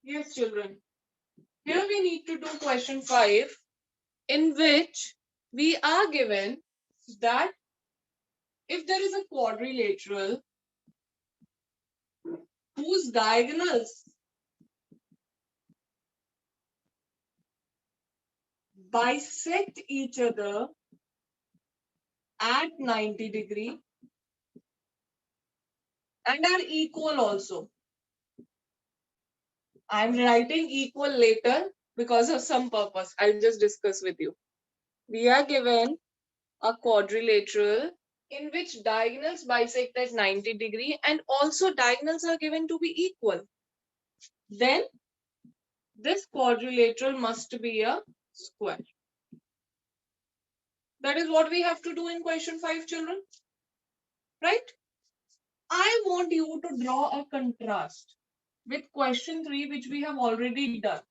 Yes, children. Here we need to do question 5, in which we are given that if there is a quadrilateral whose diagonals bisect each other at 90 degree and are equal also. I'm writing equal later because of some purpose. I'll just discuss with you. We are given a quadrilateral in which diagonals bisect at 90 degree and also diagonals are given to be equal. Then this quadrilateral must be a square. That is what we have to do in question 5, children. Right? I want you to draw a contrast with question 3, which we have already done.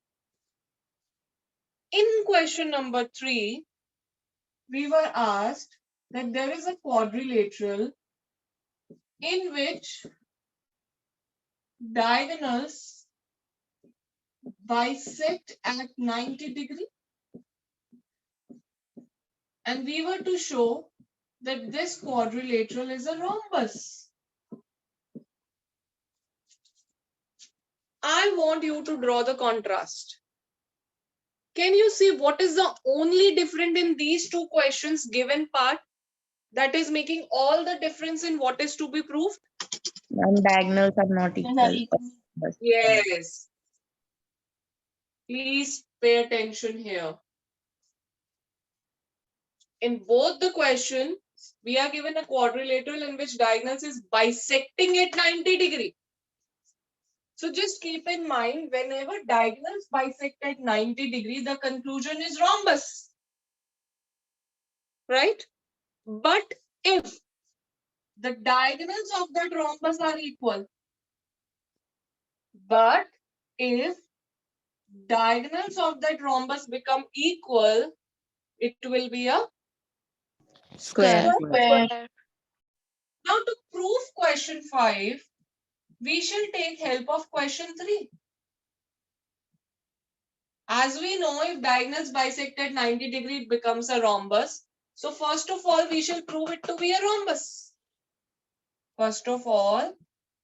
In question number 3, we were asked that there is a quadrilateral in which diagonals bisect at 90 degree, and we were to show that this quadrilateral is a rhombus. I want you to draw the contrast. Can you see what is the only difference in these two questions given part that is making all the difference in what is to be proved? And diagonals are not equal. Yes. Please pay attention here. In both the question, we are given a quadrilateral in which diagonals is bisecting at 90 degree. So just keep in mind, whenever diagonals bisect at 90 degree, the conclusion is rhombus. Right? But if the diagonals of that rhombus are equal, but if diagonals of that rhombus become equal, it will be a Square. square. Now to prove question 5, we shall take help of question 3. As we know, if diagonals bisect at 90 degree, it becomes a rhombus. So first of all, we shall prove it to be a rhombus. First of all,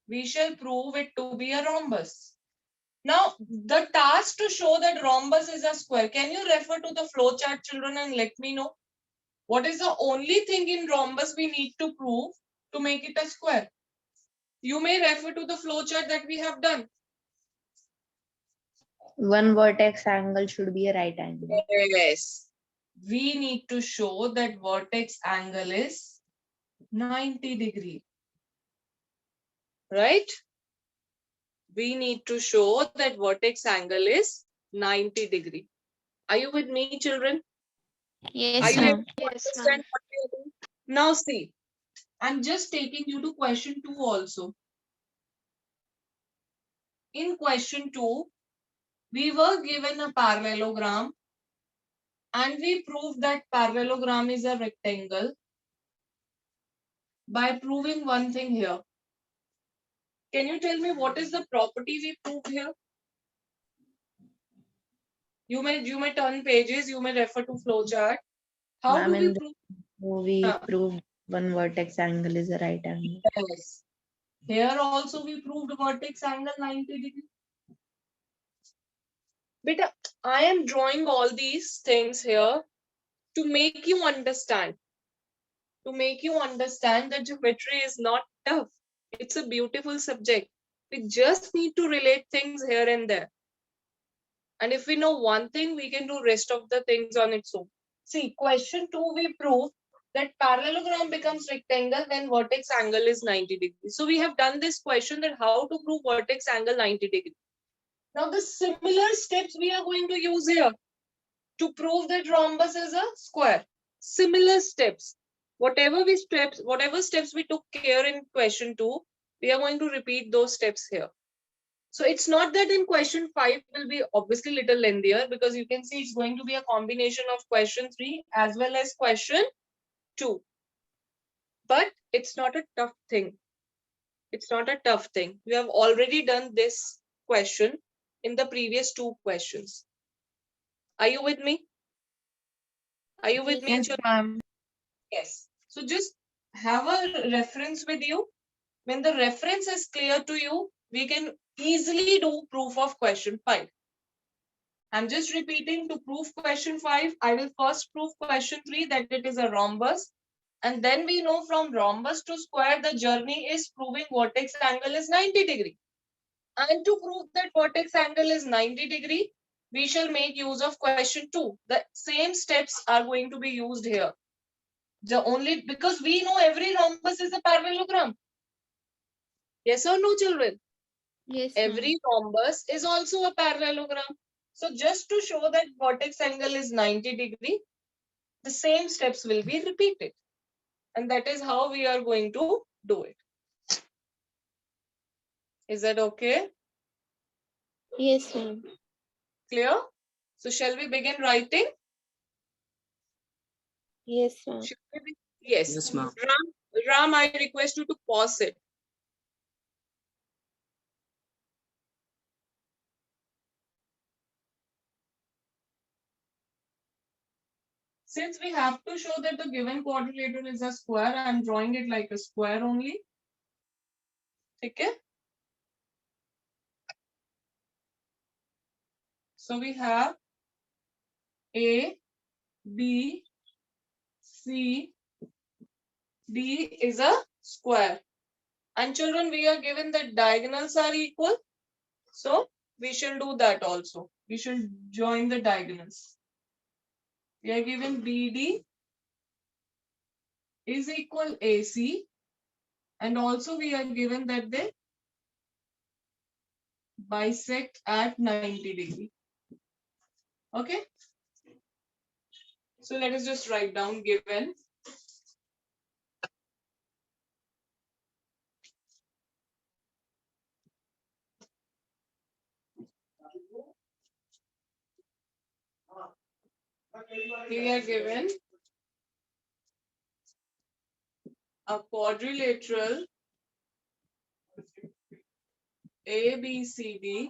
we shall prove it to be a rhombus. Now, the task to show that rhombus is a square, can you refer to the flow chart, children, and let me know what is the only thing in rhombus we need to prove to make it a square? You may refer to the flow chart that we have done. One vertex angle should be a right angle. Yes. We need to show that vertex angle is 90 degree. Right? We need to show that vertex angle is 90 degree. Are you with me, children? Yes, Are you ma'am. able to understand what we are doing? Now see, I'm just taking you to question 2 also. In question 2, we were given a parallelogram and we proved that parallelogram is a rectangle by proving one thing here. Can you tell me what is the property we proved here? You may turn pages, you may refer to flowchart. How do we prove? We proved one vertex angle is a right angle. Yes. Here also we proved vertex angle 90 degree. Beta, I am drawing all these things here to make you understand. To make you understand that geometry is not tough. It's a beautiful subject. We just need to relate things here and there. And if we know one thing, we can do rest of the things on its own. See, question 2, we proved that parallelogram becomes rectangle when vertex angle is 90 degrees. So we have done this question that how to prove vertex angle 90 degrees. Now the similar steps we are going to use here to prove that rhombus is a square. Similar steps. Whatever steps we took care in question 2, we are going to repeat those steps here. So it's not that in question 5 will be obviously little lengthier, because you can see it's going to be a combination of question 3 as well as question 2. But it's not a tough thing. It's not a tough thing. We have already done this question. in the previous two questions. Are you with me? Are you with me? Yes, ma'am. Yes. So just have a reference with you. When the reference is clear to you, we can easily do proof of question 5. I'm just repeating, to prove question 5, I will first prove question 3 that it is a rhombus. And then we know from rhombus to square, the journey is proving vertex angle is 90 degree. And to prove that vertex angle is 90 degree, we shall make use of question 2. The same steps are going to be used here. The only, because we know every rhombus is a parallelogram. Yes or no, children? Yes, Every rhombus is also a parallelogram. So just to show that vertex angle is 90 degree, the same steps will be repeated. And that is how we are going to do it. Is that okay? yes, ma'am. Clear? So shall we begin writing? Yes, ma'am. Yes. Yes, ma'am. Ram, I request you to pause it. Since we have to show that the given quadrilateral is a square, I am drawing it like a square only. Okay? So we have A, B, C, D is a square. And children, we are given that diagonals are equal. So we shall do that also. We shall join the diagonals. We are given BD is equal AC. And also we are given that they bisect at 90 degree. Okay. So let us just write down given. We are given a quadrilateral ABCD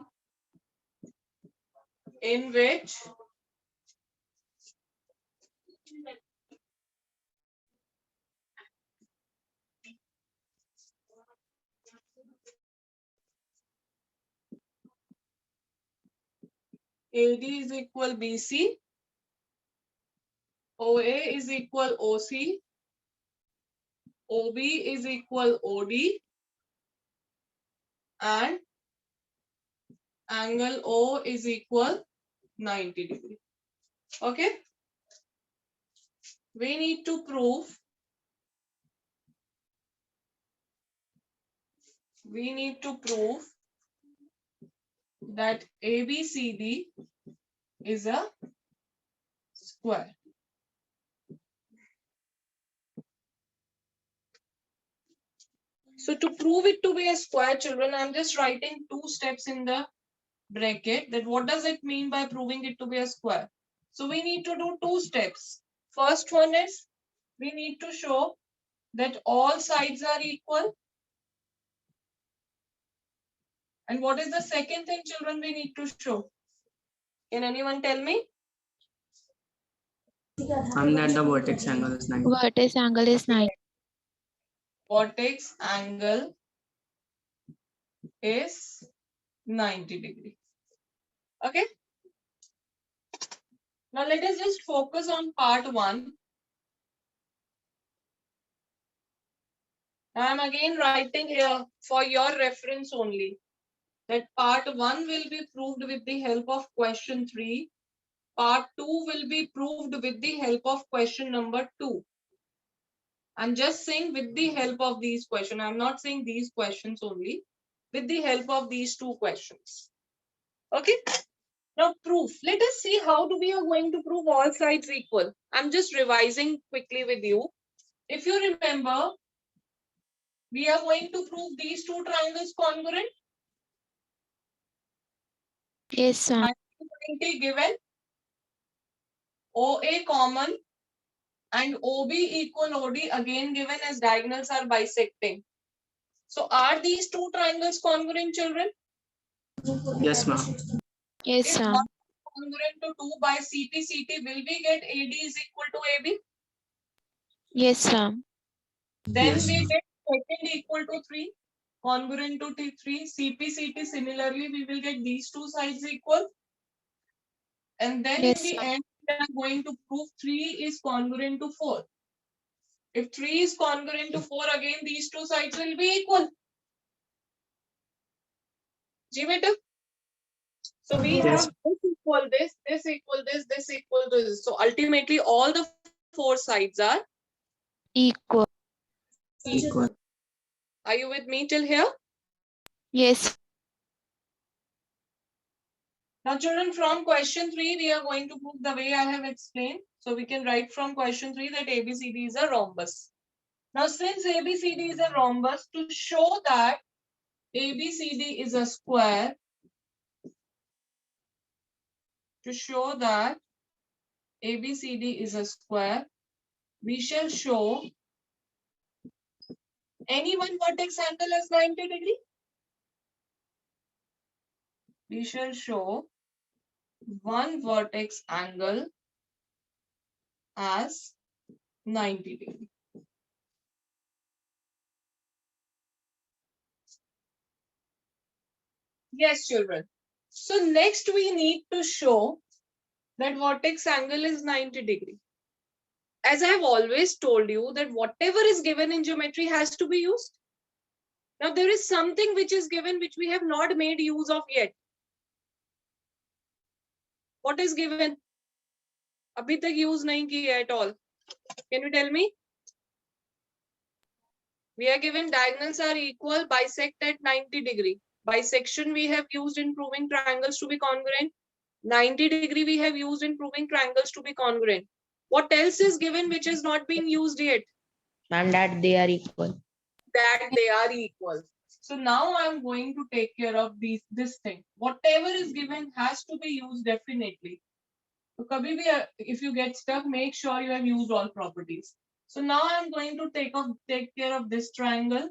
in which AD is equal BC, OA is equal OC, OB is equal OD, and angle O is equal 90 degree. Okay. We need to prove that ABCD is a square. So to prove it to be a square, children, I'm just writing 2 steps in the bracket. That what does it mean by proving it to be a square? So we need to do 2 steps. First one is we need to show that all sides are equal. And what is the second thing, children, we need to show? Can anyone tell me? And that the vertex angle is 90. Vertex angle is 90. Vertex angle is 90 degree. Okay. Now let us just focus on part 1. I am again writing here for your reference only that part 1 will be proved with the help of question 3. Part 2 will be proved with the help of question number 2. I'm just saying with the help of these questions. I'm not saying these questions only. With the help of these 2 questions. Okay. Now proof. Let us see how we are going to prove all sides equal. I'm just revising quickly with you. If you remember, we are going to prove these 2 triangles congruent. Yes, ma'am. Given OA common and OB equal OD again given as diagonals are bisecting. So are these 2 triangles congruent, children? Yes, ma'am. Yes, If sir. 1 is congruent to 2 by CP/CT, will we get AD is equal to AB? Yes, sir. Then Yes, we ma'am. get second equal to 3, congruent to T3. CP/CT, similarly, we will get these two sides equal. And then Yes, in the sir. end, we are going to prove 3 is congruent to 4. If 3 is congruent to 4, again these two sides will be equal. जी बेटा? So we Yes. have this equal this equal this equal this. So ultimately all the 4 sides are Equal. equal. Are you with me till here? Yes. Now children, from question 3, we are going to prove the way I have explained. So we can write from question 3 that ABCD is a rhombus. Now since ABCD is a rhombus, to show that ABCD is a square, to show that ABCD is a square, we shall show any one vertex angle as 90 degree. We shall show one vertex angle as 90 degree. Yes, children. So next we need to show that vertex angle is 90 degree. As I have always told you that whatever is given in geometry has to be used. Now there is something which is given which we have not made use of yet. What is given? अभी तक use नहीं किया at all. Can you tell me? We are given diagonals are equal, bisect at 90 degree. Bisection we have used in proving triangles to be congruent. 90 degree we have used in proving triangles to be congruent. What else is given which has not been used yet? Ma'am, that they are equal. That they are equal. So now I'm going to take care of this thing. Whatever is given has to be used definitely. So kabhi bhi, if you get stuck, make sure you have used all properties. So now I'm going to take care of this triangle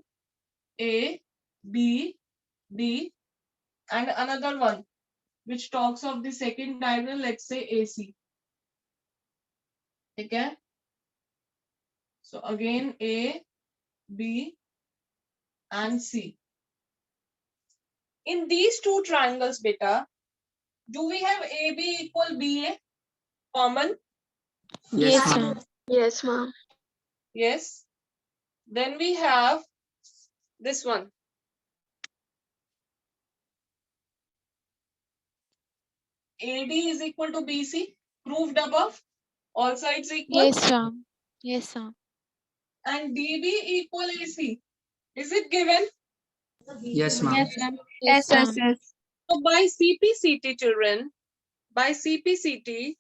A, B, D, and another one which talks of the second diagonal, let's say AC. Okay. So again A, B, and C. In these two triangles, beta, do we have AB equal BA common? Yes, Yes, ma'am. sir. Yes, ma'am. Yes. Then we have this one. AD is equal to BC, proved above, all sides equal. Yes, sir. Yes, sir. And DB equal AC. Is it given? Yes, ma'am. Yes, ma'am. Yes, sir. So by CP/CT, children, by CP/CT,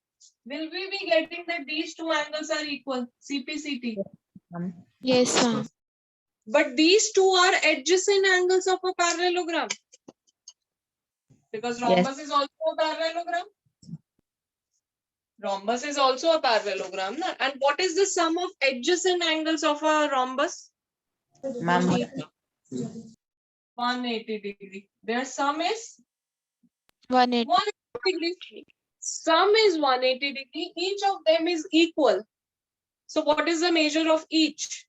will we be getting that these two angles are equal? CP/CT. Yes, sir. But these two are adjacent angles of a parallelogram. Because rhombus is also a parallelogram. Rhombus is also a parallelogram. Na? And what is the sum of adjacent angles of a rhombus? Ma'am, 180 degree. Their sum is 180. 180 degree. Sum is 180 degree. Each of them is equal. So what is the measure of each?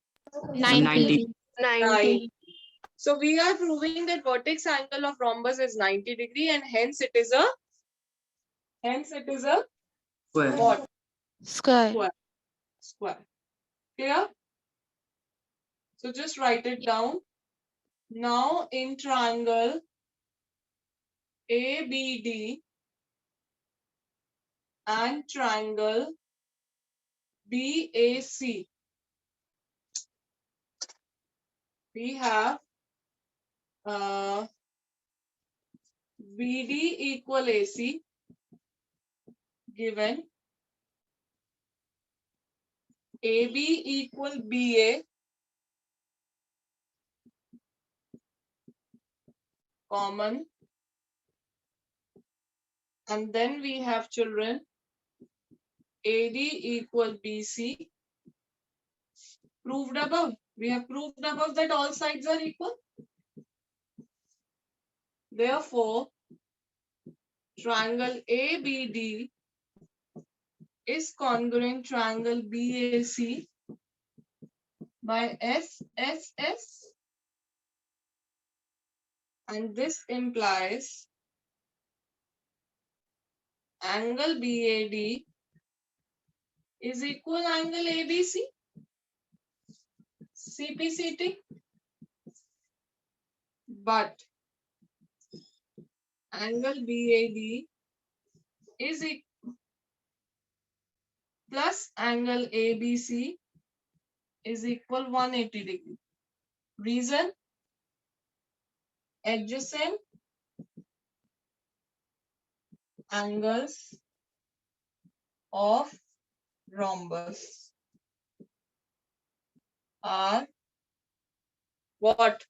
90. 90. So we are proving that vertex angle of rhombus is 90 degree and hence it is a Square. what? Square. Square. Clear? So just write it down. Now in triangle ABD and triangle BAC, we have BD equal AC given, AB equal BA common, and then we have children AD equal BC proved above. We have proved above that all sides are equal. Therefore, triangle ABD is congruent triangle BAC by SSS, and this implies angle BAD is equal angle ABC, CPCT, but angle BAD is plus angle ABC is equal 180 degree. Reason? Adjacent angles of rhombus are what?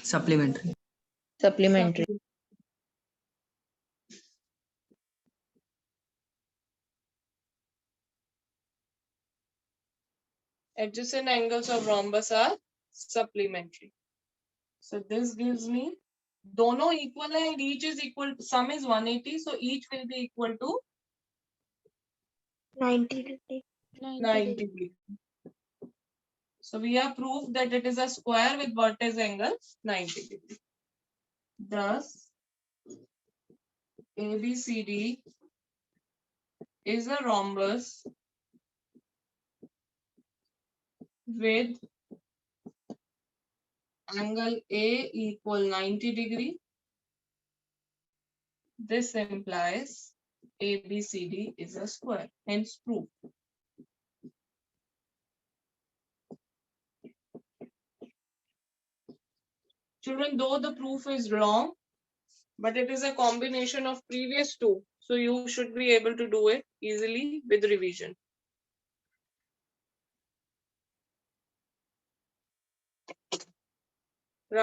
Supplementary. Supplementary. Adjacent angles of rhombus are supplementary. So this gives me dono equal है and each is equal, sum is 180, so each will be equal to 90 degree. 90 degree. So we have proved that it is a square with vertex angle 90 degree. Thus, ABCD is a rhombus with angle A equal 90 degree. This implies ABCD is a square, hence proof. Children, though the proof is long, but it is a combination of previous two, so you should be able to do it easily with revision.